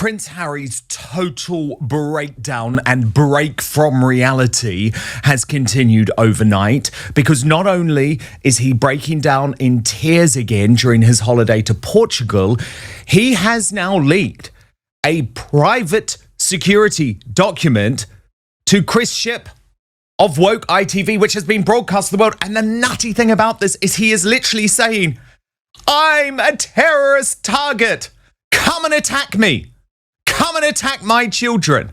Prince Harry's total breakdown and break from reality has continued overnight, because not only is he breaking down in tears again during his holiday to Portugal, he has now leaked a private security document to Chris Ship of woke ITV, which has been broadcast to the world. And the nutty thing about this is he is literally saying, "I'm a terrorist target. Come and attack me. Come and attack my children."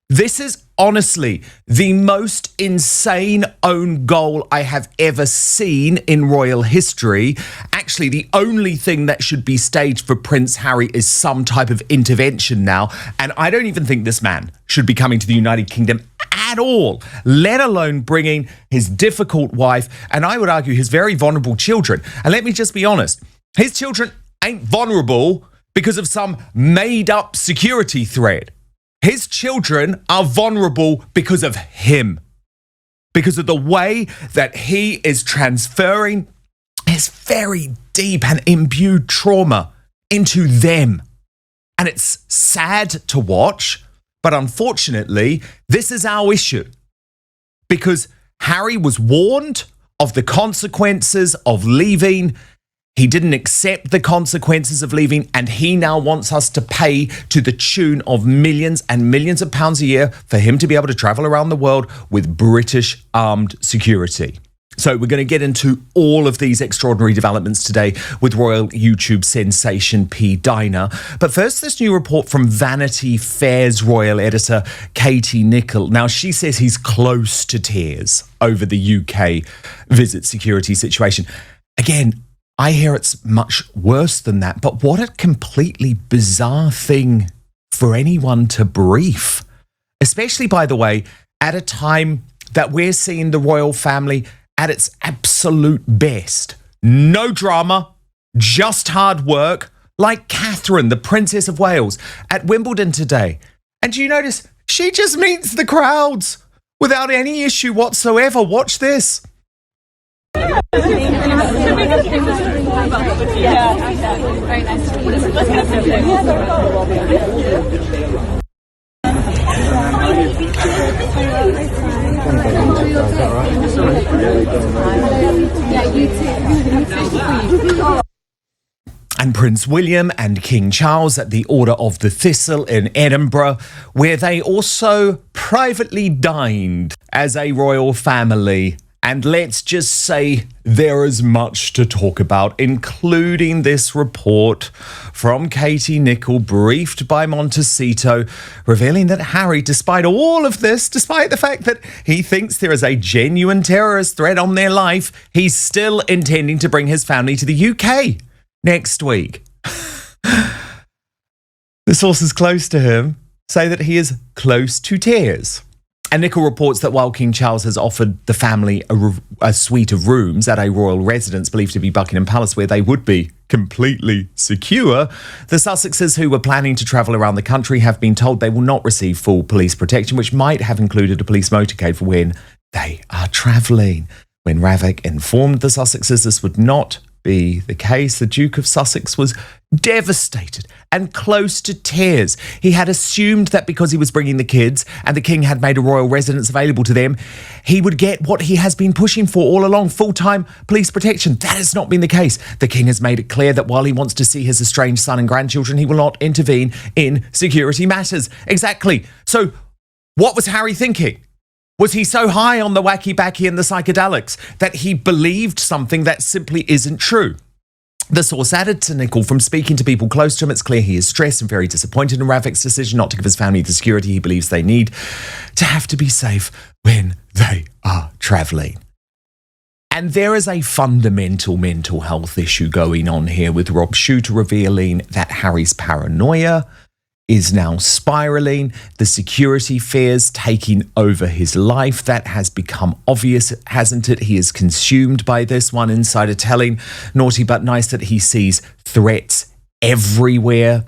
This is honestly the most insane own goal I have ever seen in royal history. Actually, the only thing that should be staged for Prince Harry is some type of intervention now. And I don't even think this man should be coming to the United Kingdom at all, let alone bringing his difficult wife, and I would argue his very vulnerable children. And let me just be honest, his children ain't vulnerable because of some made-up security threat. His children are vulnerable because of him, because of the way that he is transferring his very deep and imbued trauma into them. And it's sad to watch, but unfortunately, this is our issue, because Harry was warned of the consequences of leaving. He didn't accept the consequences of leaving, and he now wants us to pay to the tune of millions and millions of pounds a year for him to be able to travel around the world with British armed security. So we're going to get into all of these extraordinary developments today with royal YouTube sensation P. Diner. But first, this new report from Vanity Fair's royal editor, Katie Nicholl. Now, she says he's close to tears over the UK visit security situation. Again, I hear it's much worse than that, but what a completely bizarre thing for anyone to brief, especially, by the way, at a time that we're seeing the royal family at its absolute best. No drama, just hard work, like Catherine, the Princess of Wales, at Wimbledon today. And do you notice she just meets the crowds without any issue whatsoever? Watch this. And Prince William and King Charles at the Order of the Thistle in Edinburgh, where they also privately dined as a royal family. And let's just say there is much to talk about, including this report from Katie Nicholl, briefed by Montecito, revealing that Harry, despite all of this, despite the fact that he thinks there is a genuine terrorist threat on their life, he's still intending to bring his family to the UK next week. The sources close to him say that he is close to tears. And Nicholl reports that while King Charles has offered the family a suite of rooms at a royal residence believed to be Buckingham Palace, where they would be completely secure, the Sussexes who were planning to travel around the country have been told they will not receive full police protection, which might have included a police motorcade for when they are travelling. When Ravik informed the Sussexes this would not be the case, the Duke of Sussex was devastated and close to tears. He had assumed that because he was bringing the kids and the king had made a royal residence available to them, he would get what he has been pushing for all along, full-time police protection. That has not been the case. The king has made it clear that while he wants to see his estranged son and grandchildren, he will not intervene in security matters. Exactly. So what was Harry thinking? Was he so high on the wacky-backy and the psychedelics that he believed something that simply isn't true? The source added to Nicholl, from speaking to people close to him, it's clear he is stressed and very disappointed in Ravik's decision not to give his family the security he believes they need to have to be safe when they are travelling. And there is a fundamental mental health issue going on here, with Rob Shooter revealing that Harry's paranoia is now spiraling, the security fears taking over his life. That has become obvious, hasn't it? He is consumed by this. One insider telling Naughty But Nice that he sees threats everywhere.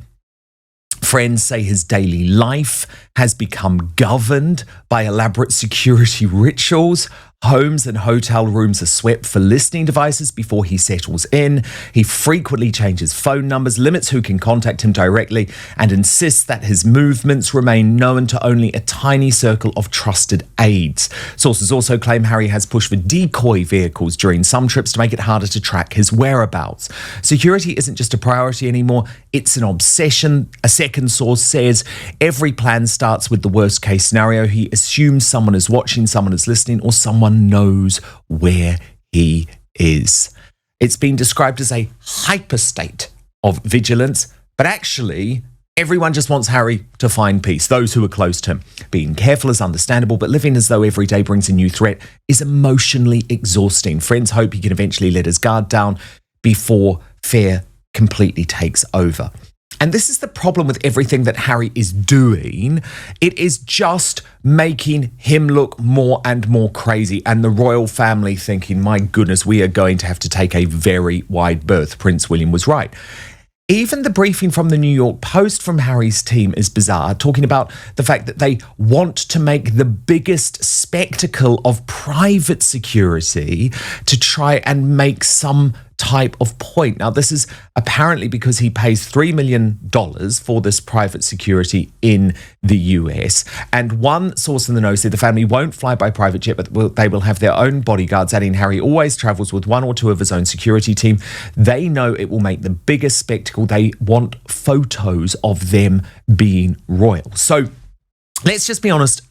Friends say his daily life has become governed by elaborate security rituals. Homes and hotel rooms are swept for listening devices before he settles in. He frequently changes phone numbers, limits who can contact him directly, and insists that his movements remain known to only a tiny circle of trusted aides. Sources also claim Harry has pushed for decoy vehicles during some trips to make it harder to track his whereabouts. Security isn't just a priority anymore, it's an obsession. A second source says every plan starts with the worst case scenario. He assumes someone is watching, someone is listening, or someone knows where he is. It's been described as a hyper state of vigilance, but actually everyone just wants Harry to find peace, those who are close to him. Being careful is understandable, but living as though every day brings a new threat is emotionally exhausting. Friends hope he can eventually let his guard down before fear completely takes over. And this is the problem with everything that Harry is doing. It is just making him look more and more crazy, and the royal family thinking, my goodness, we are going to have to take a very wide berth. Prince William was right. Even the briefing from the New York Post from Harry's team is bizarre, talking about the fact that they want to make the biggest spectacle of private security to try and make some type of point. Now, this is apparently because he pays $3 million for this private security in the US. And one source in the know said the family won't fly by private jet, but they will have their own bodyguards, adding Harry always travels with one or two of his own security team. They know it will make the biggest spectacle. They want photos of them being royal. So let's just be honest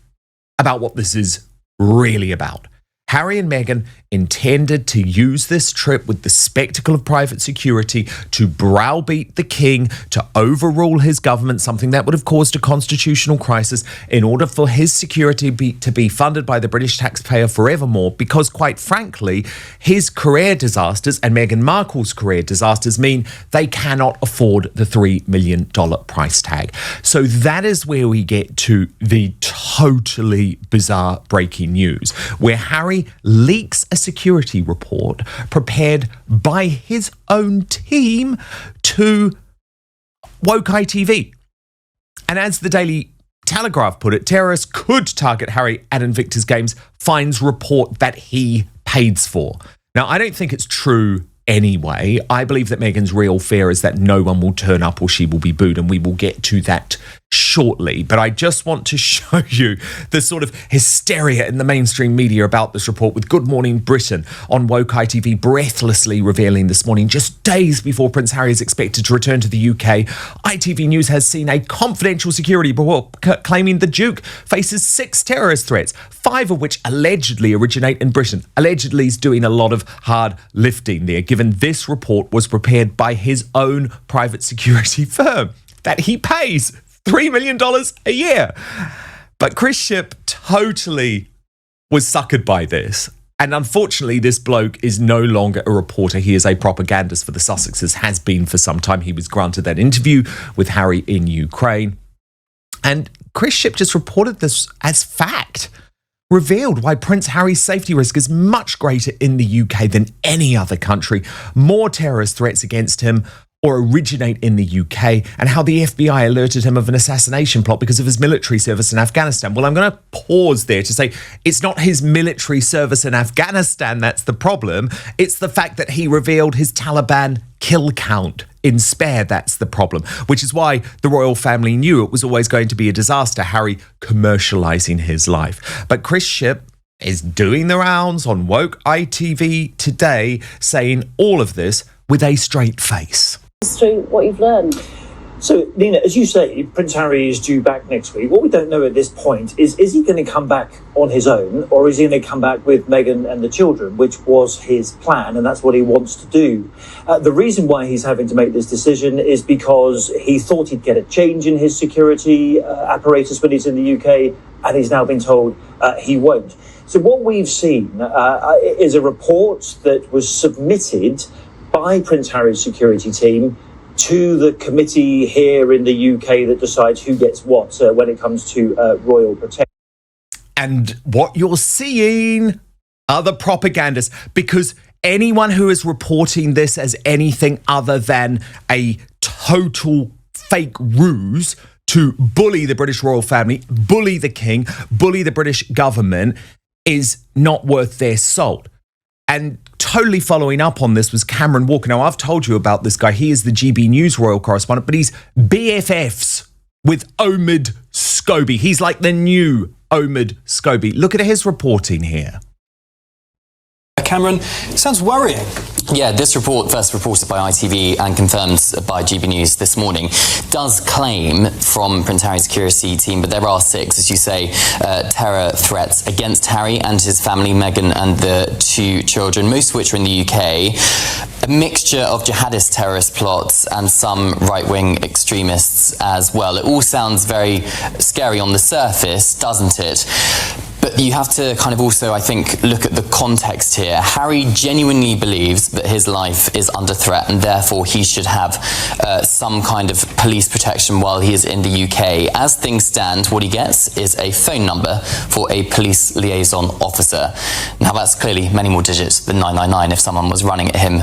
about what this is really about. Harry and Meghan intended to use this trip with the spectacle of private security to browbeat the king, to overrule his government, something that would have caused a constitutional crisis, in order for his security to be funded by the British taxpayer forevermore, because quite frankly, his career disasters and Meghan Markle's career disasters mean they cannot afford the $3 million price tag. So that is where we get to the totally bizarre breaking news, where Harry leaks a security report prepared by his own team to woke ITV. And as the Daily Telegraph put it, terrorists could target Harry at Invictus Games, fines report that he pays for. Now, I don't think it's true anyway. I believe that Meghan's real fear is that no one will turn up or she will be booed, and we will get to that shortly. But I just want to show you the sort of hysteria in the mainstream media about this report, with Good Morning Britain on woke ITV breathlessly revealing this morning, just days before Prince Harry is expected to return to the UK, ITV News has seen a confidential security report claiming the Duke faces 6 terrorist threats, 5 of which allegedly originate in Britain. Allegedly is doing a lot of hard lifting there, given this report was prepared by his own private security firm that he pays $3 million a year. But Chris Shipp totally was suckered by this. And unfortunately, this bloke is no longer a reporter. He is a propagandist for the Sussexes, has been for some time. He was granted that interview with Harry in Ukraine. And Chris Shipp just reported this as fact, revealed why Prince Harry's safety risk is much greater in the UK than any other country. More terrorist threats against him or originate in the UK, and how the FBI alerted him of an assassination plot because of his military service in Afghanistan. Well, I'm going to pause there to say it's not his military service in Afghanistan that's the problem. It's the fact that he revealed his Taliban kill count in Spare that's the problem, which is why the royal family knew it was always going to be a disaster, Harry commercialising his life. But Chris Shipp is doing the rounds on woke ITV today, saying all of this with a straight face. Through what you've learned. So, Nina, as you say, Prince Harry is due back next week. What we don't know at this point is he going to come back on his own, or is he going to come back with Meghan and the children, which was his plan, and that's what he wants to do. The reason why he's having to make this decision is because he thought he'd get a change in his security apparatus when he's in the UK, and he's now been told he won't. So what we've seen is a report that was submitted by Prince Harry's security team to the committee here in the UK that decides who gets what when it comes to royal protection. And what you're seeing are the propagandists, because anyone who is reporting this as anything other than a total fake ruse to bully the British royal family, bully the king, bully the British government, is not worth their salt. And totally following up on this was Cameron Walker. Now, I've told you about this guy. He is the GB News royal correspondent, but he's BFFs with Omid Scobie. He's like the new Omid Scobie. Look at his reporting here. Cameron, it sounds worrying. Yeah, this report, first reported by ITV and confirmed by GB News this morning, does claim from Prince Harry's security team, but there are 6, as you say, terror threats against Harry and his family, Meghan and the 2 children, most of which are in the UK. A mixture of jihadist terrorist plots and some right-wing extremists as well. It all sounds very scary on the surface, doesn't it? But you have to kind of also, I think, look at the context here. Harry genuinely believes that his life is under threat and therefore he should have some kind of police protection while he is in the UK. As things stand, what he gets is a phone number for a police liaison officer. Now, that's clearly many more digits than 999 if someone was running at him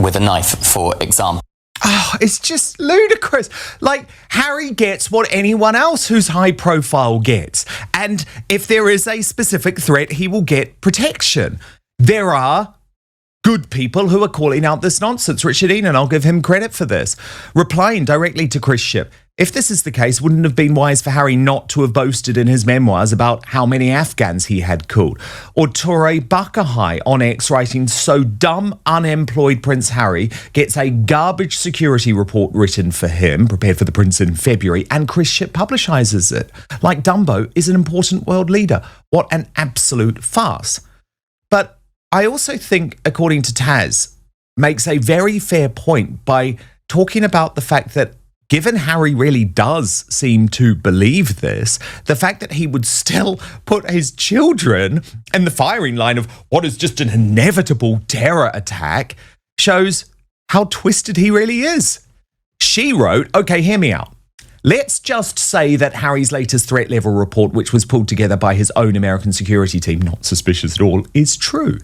with a knife, for example. Oh, it's just ludicrous. Like, Harry gets what anyone else who's high profile gets. And if there is a specific threat, he will get protection. There are good people who are calling out this nonsense. Richard Enan, I'll give him credit for this, replying directly to Chris Shipp. If this is the case, wouldn't it have been wise for Harry not to have boasted in his memoirs about how many Afghans he had killed? Or Toure Bakahai on X writing, so dumb, unemployed Prince Harry gets a garbage security report written for him, prepared for the Prince in February, and Chris Shipp publicises it. Like Dumbo is an important world leader. What an absolute farce. But I also think, according to Taz, makes a very fair point by talking about the fact that given Harry really does seem to believe this, the fact that he would still put his children in the firing line of what is just an inevitable terror attack shows how twisted he really is. She wrote, okay, hear me out. Let's just say that Harry's latest threat level report, which was pulled together by his own American security team, not suspicious at all, is true.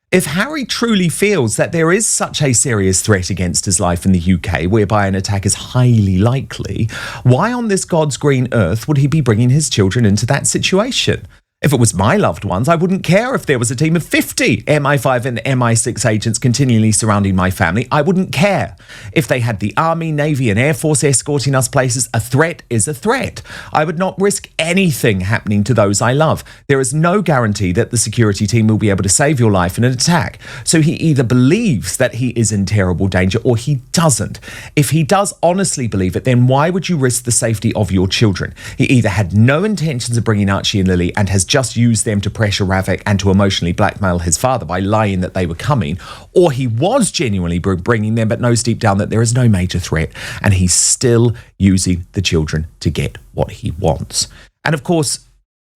If Harry truly feels that there is such a serious threat against his life in the UK, whereby an attack is highly likely, why on this God's green earth would he be bringing his children into that situation? If it was my loved ones, I wouldn't care if there was a team of 50 MI5 and MI6 agents continually surrounding my family. I wouldn't care. If they had the Army, Navy and Air Force escorting us places, a threat is a threat. I would not risk anything happening to those I love. There is no guarantee that the security team will be able to save your life in an attack. So he either believes that he is in terrible danger or he doesn't. If he does honestly believe it, then why would you risk the safety of your children? He either had no intentions of bringing Archie and Lily and has just used them to pressure Ravik and to emotionally blackmail his father by lying that they were coming, or he was genuinely bringing them but knows deep down that there is no major threat and he's still using the children to get what he wants. And of course,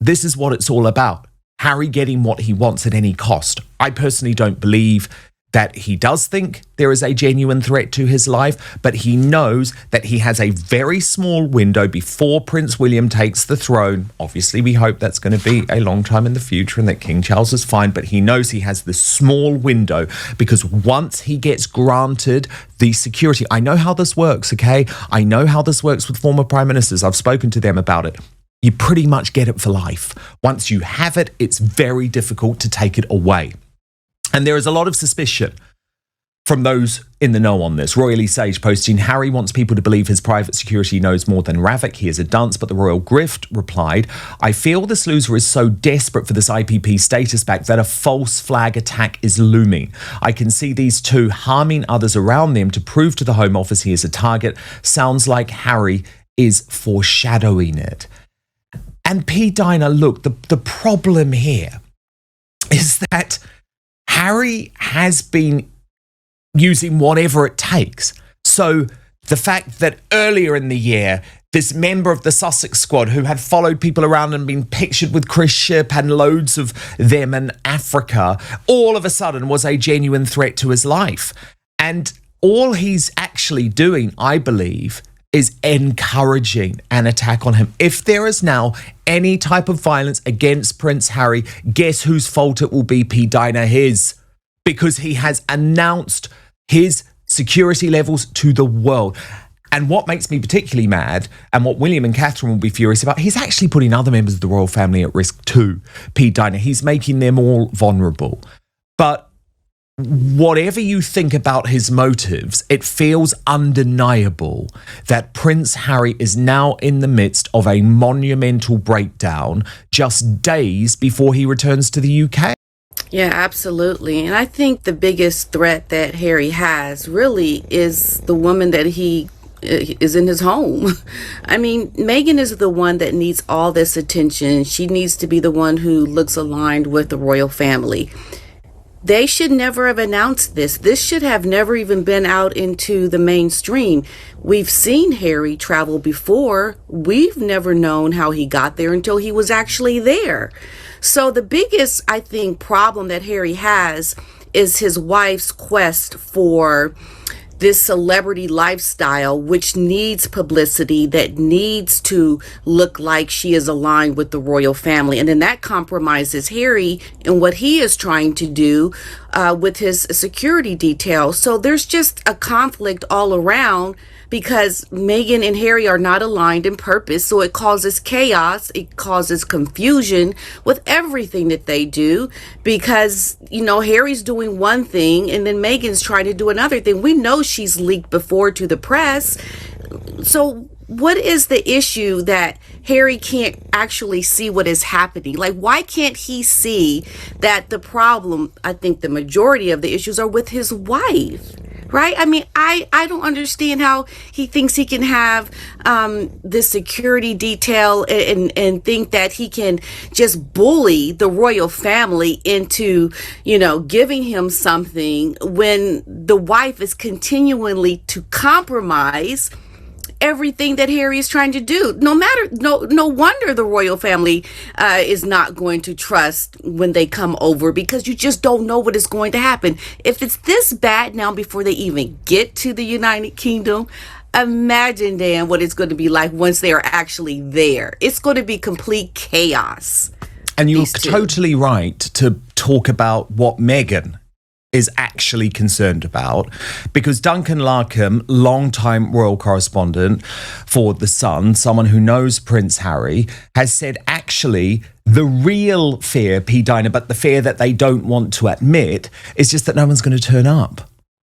this is what it's all about. Harry getting what he wants at any cost. I personally don't believe that he does think there is a genuine threat to his life, but he knows that he has a very small window before Prince William takes the throne. Obviously, we hope that's going to be a long time in the future and that King Charles is fine, but he knows he has this small window because once he gets granted the security, I know how this works, okay? I know how this works with former prime ministers. I've spoken to them about it. You pretty much get it for life. Once you have it, it's very difficult to take it away. And there is a lot of suspicion from those in the know on this. Royally Sage posting, Harry wants people to believe his private security knows more than Ravik. He is a dunce, but the Royal Grift replied, I feel this loser is so desperate for this IPP status back that a false flag attack is looming. I can see these two harming others around them to prove to the Home Office he is a target. Sounds like Harry is foreshadowing it. And P. Diner, look, the problem here is that Harry has been using whatever it takes. So the fact that earlier in the year, this member of the Sussex squad who had followed people around and been pictured with Chris Shipp and loads of them in Africa, all of a sudden was a genuine threat to his life. And all he's actually doing, I believe, is encouraging an attack on him. If there is now any type of violence against Prince Harry, guess whose fault it will be, P. Diner? His. Because he has announced his security levels to the world. And what makes me particularly mad, and what William and Catherine will be furious about, he's actually putting other members of the royal family at risk too, Pete Diner. He's making them all vulnerable. But whatever you think about his motives, it feels undeniable that Prince Harry is now in the midst of a monumental breakdown just days before he returns to the UK. Yeah, absolutely. And I think the biggest threat that Harry has really is the woman that he is in his home. I mean, Meghan is the one that needs all this attention. She needs to be the one who looks aligned with the royal family. They should never have announced this. This should have never even been out into the mainstream. We've seen Harry travel before. We've never known how he got there until he was actually there. So the biggest, I think, problem that Harry has is his wife's quest for this celebrity lifestyle, which needs publicity, that needs to look like she is aligned with the royal family. And then that compromises Harry in what he is trying to do with his security detail. So there's just a conflict all around because Meghan and Harry are not aligned in purpose. So it causes chaos. It causes confusion with everything that they do because, you know, Harry's doing one thing and then Meghan's trying to do another thing. We know she's leaked before to the press. So what is the issue that Harry can't actually see what is happening? Like, why can't he see that the problem, I think the majority of the issues are with his wife? Right? I mean, I don't understand how he thinks he can have this security detail and think that he can just bully the royal family into, you know, giving him something when the wife is continually to compromise everything that Harry is trying to do. No wonder the royal family is not going to trust when they come over because you just don't know what is going to happen. If it's this bad now before they even get to the United Kingdom, imagine, Dan, what it's going to be like once they are actually there. It's going to be complete chaos. And you're totally right to talk about what Meghan is actually concerned about, because Duncan Larkham, longtime royal correspondent for The Sun, someone who knows Prince Harry, has said actually the real fear, P. Diner, but the fear that they don't want to admit, is just that no one's going to turn up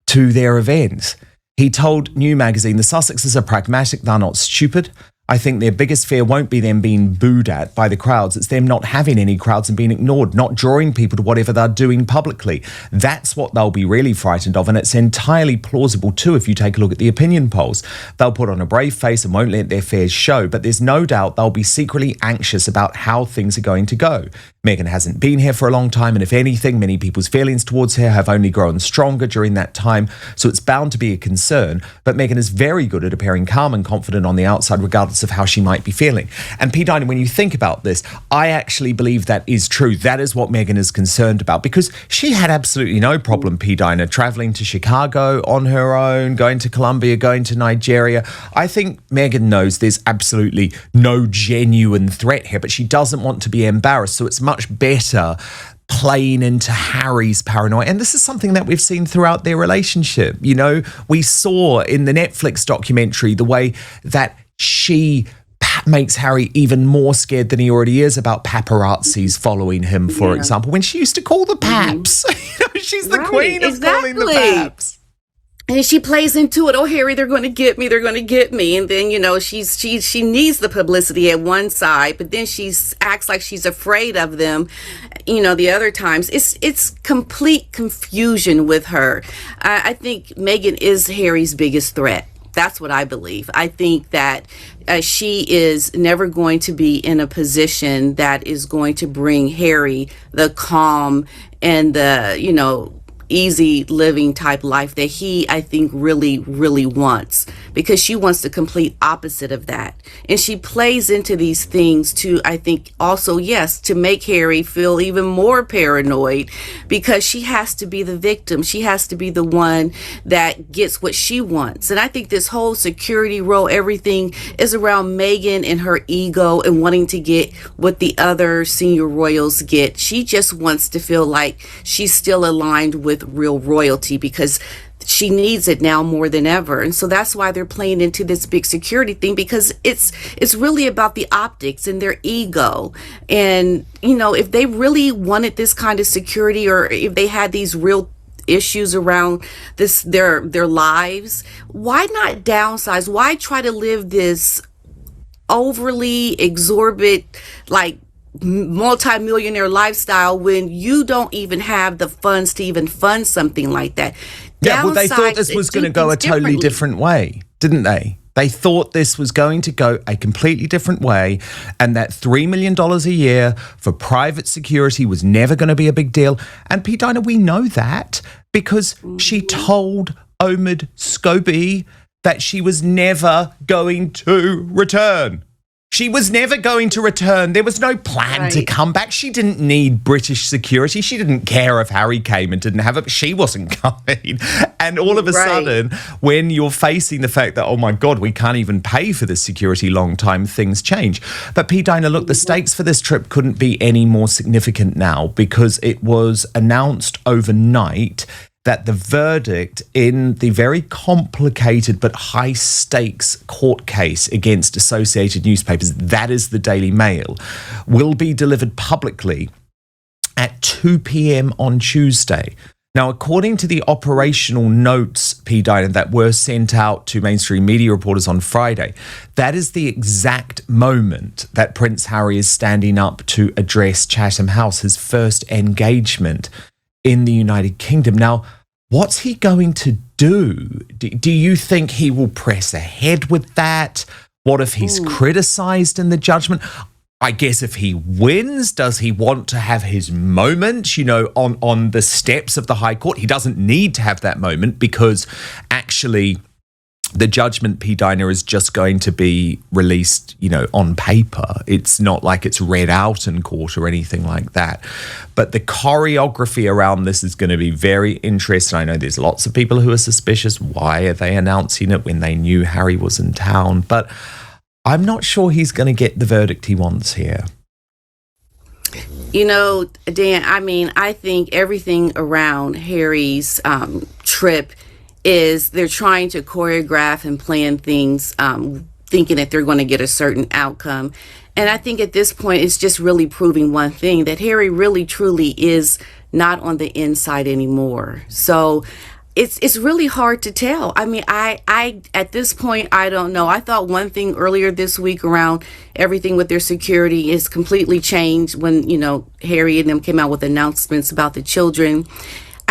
to their events. He told New Magazine, the Sussexes are pragmatic, they're not stupid. I think their biggest fear won't be them being booed at by the crowds. It's them not having any crowds and being ignored, not drawing people to whatever they're doing publicly. That's what they'll be really frightened of. And it's entirely plausible too if you take a look at the opinion polls. They'll put on a brave face and won't let their fears show, but there's no doubt they'll be secretly anxious about how things are going to go. Meghan hasn't been here for a long time, and if anything, many people's feelings towards her have only grown stronger during that time, so it's bound to be a concern. But Meghan is very good at appearing calm and confident on the outside, regardless of how she might be feeling. And P. Diner, when you think about this, I actually believe that is true. That is what Meghan is concerned about, because she had absolutely no problem, P. Diner, traveling to Chicago on her own, going to Colombia, going to Nigeria. I think Meghan knows there's absolutely no genuine threat here, but she doesn't want to be embarrassed, so it's much better playing into Harry's paranoia. And this is something that we've seen throughout their relationship. You know, we saw in the Netflix documentary the way that she makes Harry even more scared than he already is about paparazzis following him, for example, when she used to call the paps. You know, she's the queen of calling the paps. And she plays into it. Oh, Harry, they're going to get me. They're going to get me. And then, you know, she needs the publicity at one side, but then she acts like she's afraid of them. You know, the other times it's complete confusion with her. I think Meghan is Harry's biggest threat. That's what I believe. I think that she is never going to be in a position that is going to bring Harry the calm and the, you know, easy living type life that he, I think, really, really wants, because she wants the complete opposite of that. And she plays into these things to, I think, also, yes, to make Harry feel even more paranoid, because she has to be the victim. She has to be the one that gets what she wants. And I think this whole security role, everything is around Meghan and her ego and wanting to get what the other senior royals get. She just wants to feel like she's still aligned with real royalty, because she needs it now more than ever. And so that's why they're playing into this big security thing, because it's really about the optics and their ego. And, if they really wanted this kind of security, or if they had these real issues around their lives, why not downsize? Why try to live this overly exorbitant, like, multi-millionaire lifestyle when you don't even have the funds to even fund something like that? Yeah, well, they thought this was going to go a totally different way, didn't they? They thought this was going to go a completely different way, and that $3 million a year for private security was never going to be a big deal. And Pete Diner, we know that because she told Omid Scobie that she was never going to return. She was never going to return. There was no plan to come back. She didn't need British security. She didn't care if Harry came and didn't have it, but she wasn't coming. And all of a sudden, when you're facing the fact that, oh my God, we can't even pay for this security long time, things change. But Pete Diner, look, the stakes for this trip couldn't be any more significant now, because it was announced overnight that the verdict in the very complicated but high-stakes court case against Associated Newspapers, that is the Daily Mail, will be delivered publicly at 2 p.m. on Tuesday. Now, according to the operational notes, P. Diner, that were sent out to mainstream media reporters on Friday, that is the exact moment that Prince Harry is standing up to address Chatham House, his first engagement in the United Kingdom. Now, what's he going to do? Do you think he will press ahead with that? What if he's criticised in the judgment? I guess if he wins, does he want to have his moment, on the steps of the High Court? He doesn't need to have that moment, because actually the judgment, P. Diner, is just going to be released, on paper. It's not like it's read out in court or anything like that. But the choreography around this is going to be very interesting. I know there's lots of people who are suspicious. Why are they announcing it when they knew Harry was in town? But I'm not sure he's going to get the verdict he wants here. Dan, I think everything around Harry's trip is they're trying to choreograph and plan things, thinking that they're going to get a certain outcome. And I think at this point, it's just really proving one thing, that Harry really, truly is not on the inside anymore. So it's really hard to tell. I at this point, I don't know. I thought one thing earlier this week around everything with their security is completely changed when, Harry and them came out with announcements about the children.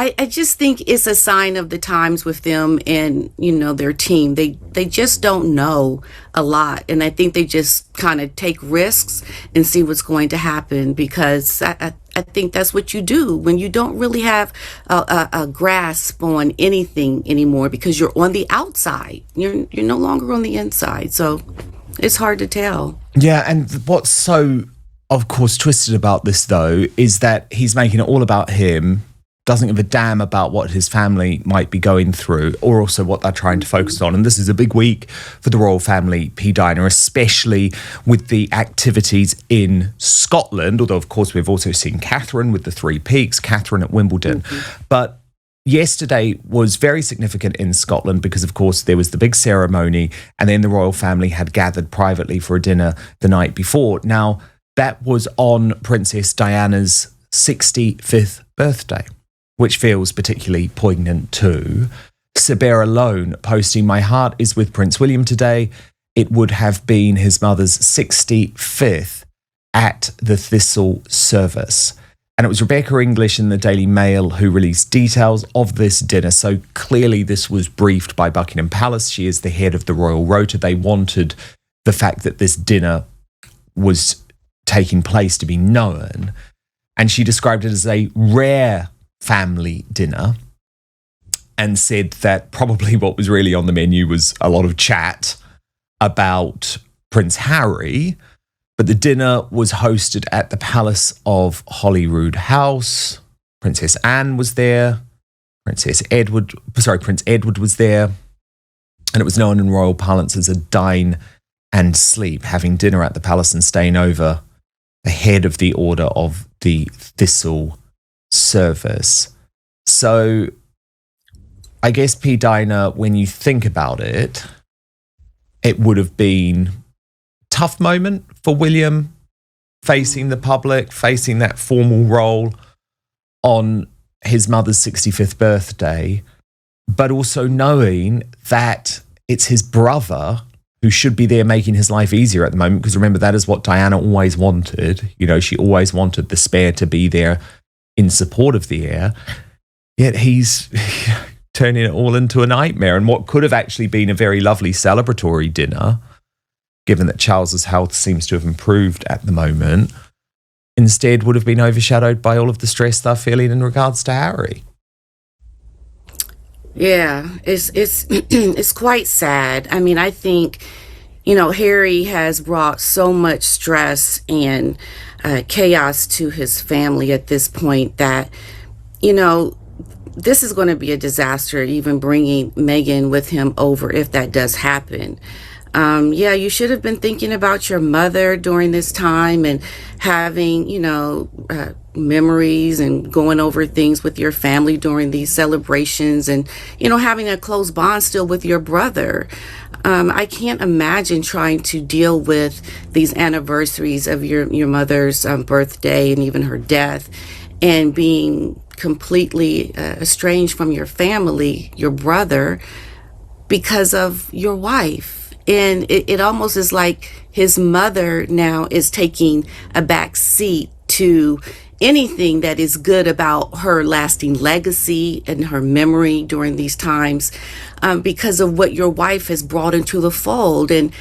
I just think it's a sign of the times with them and, their team. They just don't know a lot. And I think they just kind of take risks and see what's going to happen, because I think that's what you do when you don't really have a grasp on anything anymore, because you're on the outside. You're no longer on the inside. So it's hard to tell. Yeah, and what's so, of course, twisted about this, though, is that he's making it all about him. Doesn't give a damn about what his family might be going through, or also what they're trying to focus on. And this is a big week for the royal family, P. Diner, especially with the activities in Scotland. Although, of course, we've also seen Catherine with the Three Peaks, Catherine at Wimbledon. But yesterday was very significant in Scotland because, of course, there was the big ceremony, and then the royal family had gathered privately for a dinner the night before. Now, that was on Princess Diana's 65th birthday, which feels particularly poignant too. Sabera Lone posting, "My heart is with Prince William today. It would have been his mother's 65th at the Thistle service." And it was Rebecca English in the Daily Mail who released details of this dinner. So clearly this was briefed by Buckingham Palace. She is the head of the royal rota. They wanted the fact that this dinner was taking place to be known. And she described it as a rare family dinner, and said that probably what was really on the menu was a lot of chat about Prince Harry, but the dinner was hosted at the Palace of Holyrood House. Princess Anne was there, Prince Edward was there, and it was known in royal parlance as a dine and sleep, having dinner at the palace and staying over the head of the Order of the Thistle service. So I guess, P. Dinah, when you think about it, it would have been a tough moment for William facing the public, facing that formal role on his mother's 65th birthday, but also knowing that it's his brother who should be there making his life easier at the moment, because remember, that is what Diana always wanted. You know, she always wanted the spare to be there in support of the heir, yet he's turning it all into a nightmare. And what could have actually been a very lovely celebratory dinner, given that Charles's health seems to have improved at the moment, instead would have been overshadowed by all of the stress they're feeling in regards to Harry. Yeah, it's it's quite sad. I mean, I think, you know, Harry has brought so much stress and chaos to his family at this point that, you know, this is going to be a disaster, even bringing Meghan with him over if that does happen. Yeah, you should have been thinking about your mother during this time and having, you know, memories and going over things with your family during these celebrations and, you know, having a close bond still with your brother. I can't imagine trying to deal with these anniversaries of your mother's birthday and even her death and being completely estranged from your family, your brother, because of your wife. And it almost is like his mother now is taking a back seat to anything that is good about her lasting legacy and her memory during these times, because of what your wife has brought into the fold. And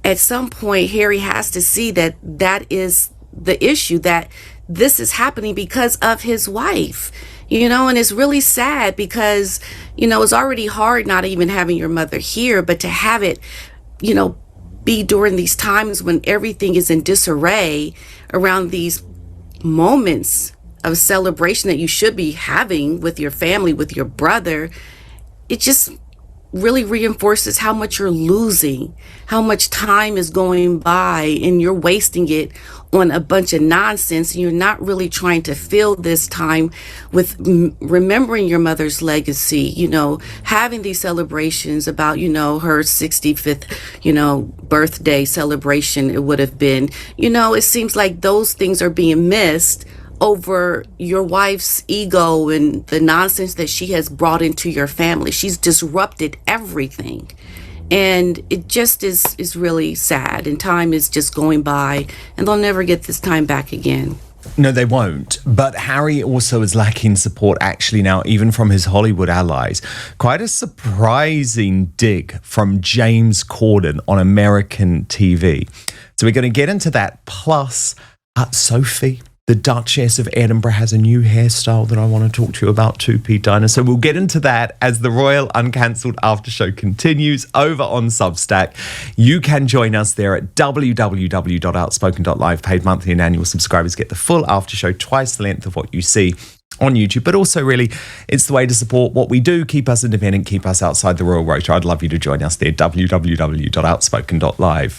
at some point, Harry has to see that that is the issue, that this is happening because of his wife. You know, and it's really sad because, you know, it's already hard not even having your mother here, but to have it, you know, be during these times when everything is in disarray around these moments of celebration that you should be having with your family, with your brother, it just really reinforces how much you're losing, how much time is going by and you're wasting it on a bunch of nonsense, and you're not really trying to fill this time with remembering your mother's legacy, you know, having these celebrations about, you know, her 65th, you know, birthday celebration, it would have been, you know, it seems like those things are being missed over your wife's ego and the nonsense that she has brought into your family. She's disrupted everything. And it just is really sad. And time is just going by, and they'll never get this time back again. No, they won't. But Harry also is lacking support actually now, even from his Hollywood allies. Quite a surprising dig from James Corden on American TV. So we're going to get into that. Plus, Sophie, the Duchess of Edinburgh, has a new hairstyle that I want to talk to you about too, Pete Dinah. So we'll get into that as the Royal Uncancelled After Show continues over on Substack. You can join us there at www.outspoken.live. Paid monthly and annual subscribers get the full after show, twice the length of what you see on YouTube. But also, really, it's the way to support what we do, keep us independent, keep us outside the Royal Rotor. I'd love you to join us there, www.outspoken.live.